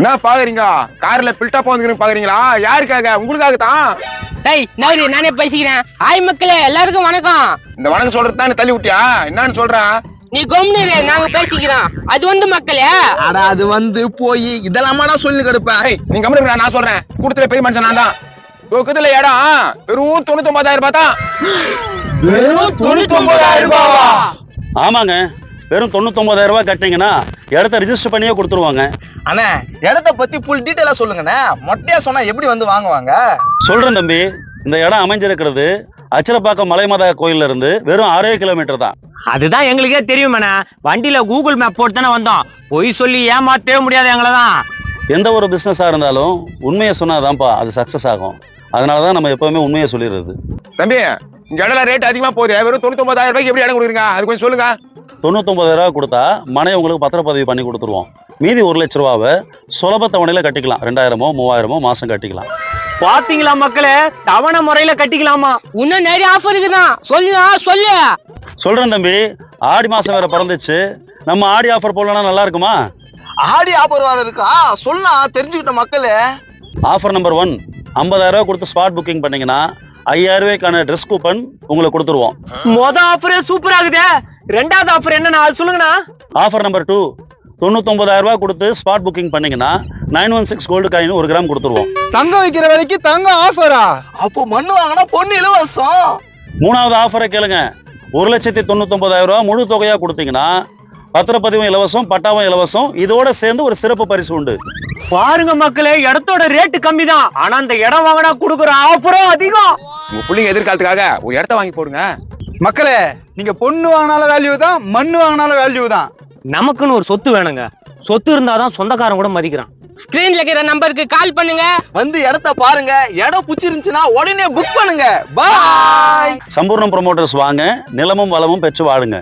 என்ன பாக்குறீங்க? கார்ல பில்டப் வந்துக்கிறீங்க பாக்குறீங்களா? யாருக்காக? உங்களுக்காக தான். டேய் நவரி, நானே பேசிக்கிறேன். ஹாய் மக்களே, எல்லாருக்கும் வணக்கம். இந்த வணக்கம் சொல்றது தான் தள்ளி விட்டியா? என்னன்னு சொல்றேன்? நீ கொம்னு நாங்க பேசிக்கிறோம். அது வந்து மக்களே, அட அது வந்து போய் இதெல்லாமாடா சொல்லி கிடப்பேன். நீங்க கம்முனு நான் சொல்றேன். கூட்டத்துல பெரிய மனுஷன் நான் தான். தூக்கத்துல இடம் வெறும் 99,000 ரூபாய் தான். வெறும் 99,000 ரூபாவா? ஆமாங்க, வெறும் 99,000 ரூபாய் கட்டினீங்கன்னா இடத்த ரிஜிஸ்டர் பண்ணியே கொடுத்துருவாங்க. அண்ணே, இடத்த பத்தி ஃபுல் டீடைலா சொல்லுங்கண்ணே. மொட்டையா சொன்னா எப்படி வந்து வாங்குவாங்க? சொல்றேன் தம்பி. இந்த இடம் அமைஞ்சிருக்கிறது அச்சரப்பாக்கம் மலைமாதா கோயில்ல இருந்து வெறும் 6 கிலோமீட்டர் தான். அதுதான் எங்களுக்கே தெரியுமண்ணா. வண்டியில கூகுள் மேப் போட்டு தானே வந்தோம். பொய் சொல்லி ஏமாத்தவே முடியாது எங்களதான். எந்த ஒரு பிசினஸா இருந்தாலும் உண்மையை சொன்னாதான்ப்பா அது சக்சஸ் ஆகும். அதனாலதான் நம்ம எப்பவுமே உண்மையை சொல்லிடுறது. தம்பி, இங்க இடம் ரேட் அதிகமா போகுது. வெறும் 99,000 ரூபாய்க்கு எப்படி இடம் கொடுக்குறீங்க? அது கொஞ்சம் சொல்லுங்க. 99,000 ரூபாய் கொடுத்தா மனை உங்களுக்கு பத்திரப்பதிவு பண்ணி கொடுத்துருவோம். மீதி 1 லட்ச ரூபாவை சுலப தவணையில கட்டிக்கலாம். 2000மோ 3000மோ மாசம் கட்டிக்கலாம். பாத்தீங்களா மக்களே, தவணை முறையில கட்டிக்கலாமா? இன்னும் நிறைய ஆஃபர் இருக்குதான். சொல்லு. சொல்றேன் தம்பி, ஆடி மாசம் வேற பிறந்துச்சு. நம்ம ஆடி ஆஃபர் போடலன்னா நல்லா இருக்குமா? ஆடி ஆஃபர் வர இருக்கா? சொன்னா தெரிஞ்சுக்கிட்ட மக்களே. ஆஃபர் நம்பர் 1, 50,000 ரூபாய் கொடுத்து ஸ்பாட் புக்கிங் பண்ணீங்கன்னா 5,000 ரூபாய்க்கான ட்ரெஸ் கூப்பன் உங்களுக்கு கொடுத்துருவோம். மொத ஆஃபரே சூப்பர் ஆகுதே. ரெண்டாவது ஆஃபர் என்னன்னா அது சொல்லுங்கண்ணா. ஆஃபர் நம்பர் 2, 99,000 ரூபாய் கொடுத்து ஸ்பாட் புக்கிங் பண்ணீங்கன்னா 916 கோல்டு காயின் 1 கிராம் கொடுத்துருவோம். தங்கம் வைக்கிற வரைக்கும் தங்கம் ஆஃபரா? அப்போ மண்ணு வாங்கினா பொண்ணு இலவசம். மூணாவது ஆஃபரை கேளுங்க. 1,99,000 ரூபாய் முழு தொகையா கொடுத்தீங்கன்னா பத்திரப்பதிவும் இலவசம், பட்டாவும் இலவசம். இதோட சேர்ந்து ஒரு சிறப்பு பரிசு உண்டு. பாருங்க மக்களே, இடத்தோட ரேட்டு கம்மி தான். ஆனா அந்த இடம் வாங்கினா கொடுக்குற ஆஃபரும் அதிகம். உங்க பிள்ளைங்க எதிர்காலத்துக்காக ஒரு இடத்த வாங்கி போடுங்க. மக்களே, நீங்க பொண்ணு வாங்கினாலும் வேல்யூ தான், மண்ணு வாங்கினாலும் வேல்யூ தான். நமக்குன்னு ஒரு சொத்து வேணுங்க. சொத்து இருந்தாதான் சொந்தக்காரன் கூட மதிக்கிறான். ஸ்கிரீன்ல இருக்கிற நம்பருக்கு கால் பண்ணுங்க. வந்து இடத்த பாருங்க. இடம் பிடிச்சிருந்துச்சுன்னா உடனே புக் பண்ணுங்க. பாய். சம்பூர்ணம் ப்ரொமோட்டர்ஸ் வாங்க, நிலமும் வளமும் பெற்று வாழுங்க.